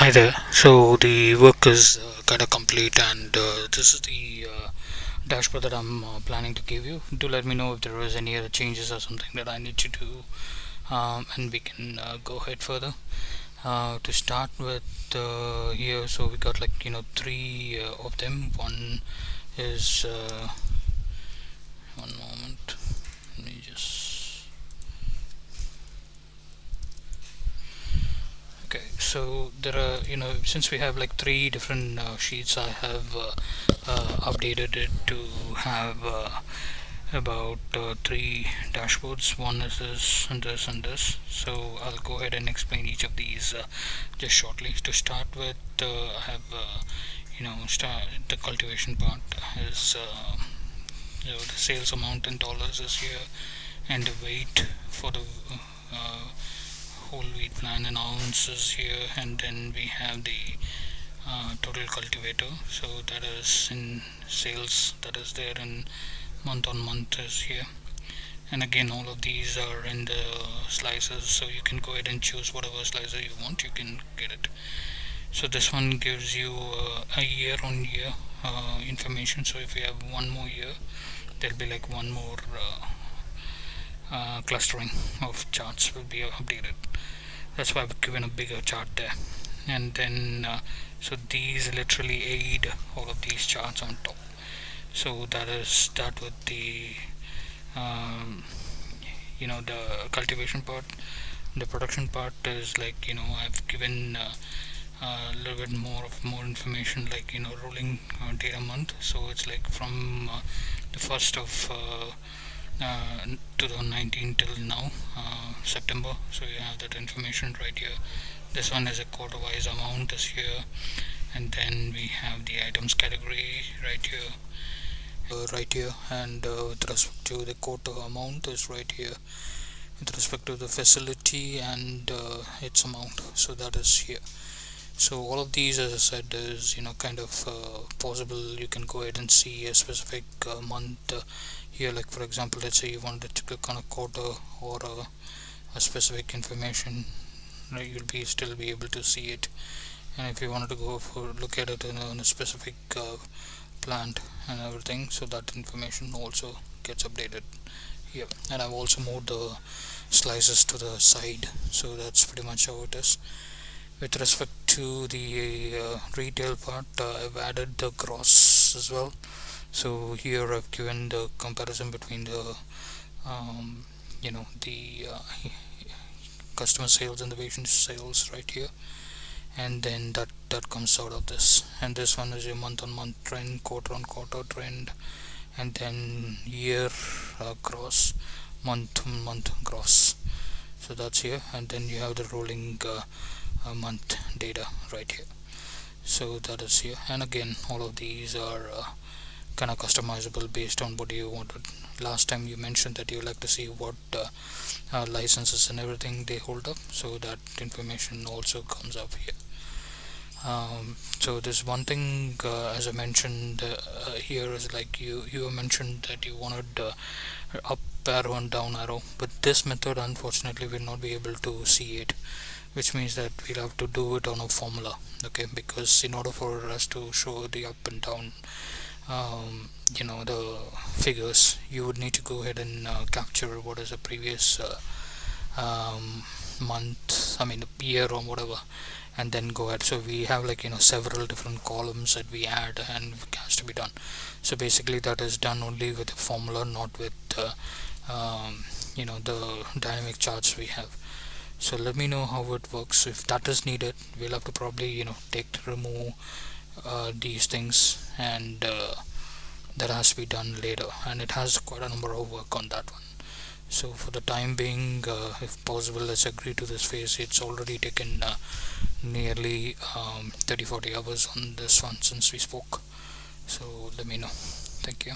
Hi there. So the work is kind of complete, and this is the dashboard that I'm planning to give you. Do let me know if there is any other changes or something that I need to do, and we can go ahead further. To start with here, so we got like three of them. One is one moment. Let me just. Okay, so there are, since we have like three different sheets, I have updated it to have about three dashboards. One is this and this and this. So I'll go ahead and explain each of these just shortly. To start with, I have, start the cultivation part is, the sales amount in dollars is here, and the weight for the uh, whole wheat plant in ounces here, and then we have the total cultivator, so that is in sales, that is there in month on month is here. And again, all of these are in the slices, so you can go ahead and choose whatever slicer you want, you can get it. So this one gives you a year on year information. So if you have one more year, there'll be like one more clustering of charts will be updated. That's why I've given a bigger chart there. And then so these literally aid all of these charts on top. So that is that with the um, the cultivation part. The production part is like, I've given a little bit more information, like rolling data month. So it's like from the first of 2019 till now, September. So you have that information right here. This one is a quarter wise amount is here, and then we have the items category right here, and with respect to the quarter amount is right here, with respect to the facility and its amount, so that is here. So all of these, as I said, is kind of possible. You can go ahead and see a specific month here, like for example, let's say you wanted to click on a quarter or a specific information, you'll be still be able to see it. And if you wanted to go for look at it in a specific plant and everything, so that information also gets updated here. And I've also moved the slices to the side, so that's pretty much how it is. With respect to the retail part, I've added the gross as well. So here I've given the comparison between the the customer sales and the patient sales right here, and then that comes out of this. And this one is a month on month trend, quarter on quarter trend, and then year gross, month on month gross. So that's here, and then you have the rolling month data right here. So that is here, and again, all of these are kind of customizable based on what you wanted. Last time you mentioned that you like to see what licenses and everything they hold up, so that information also comes up here. So this one thing, as I mentioned here, is like you mentioned that you wanted up arrow and down arrow, but this method unfortunately will not be able to see it, which means that we'll have to do it on a formula. Okay, because in order for us to show the up and down the figures, you would need to go ahead and capture what is the previous month, I mean year or whatever, and then go ahead. So we have like several different columns that we add and it has to be done. So basically that is done only with a formula, not with the dynamic charts we have. So let me know how it works. If that is needed, we'll have to probably remove these things, and that has to be done later, and it has quite a number of work on that one. So for the time being, if possible, let's agree to this phase. It's already taken nearly 30-40 hours on this one since we spoke. So let me know. Thank you.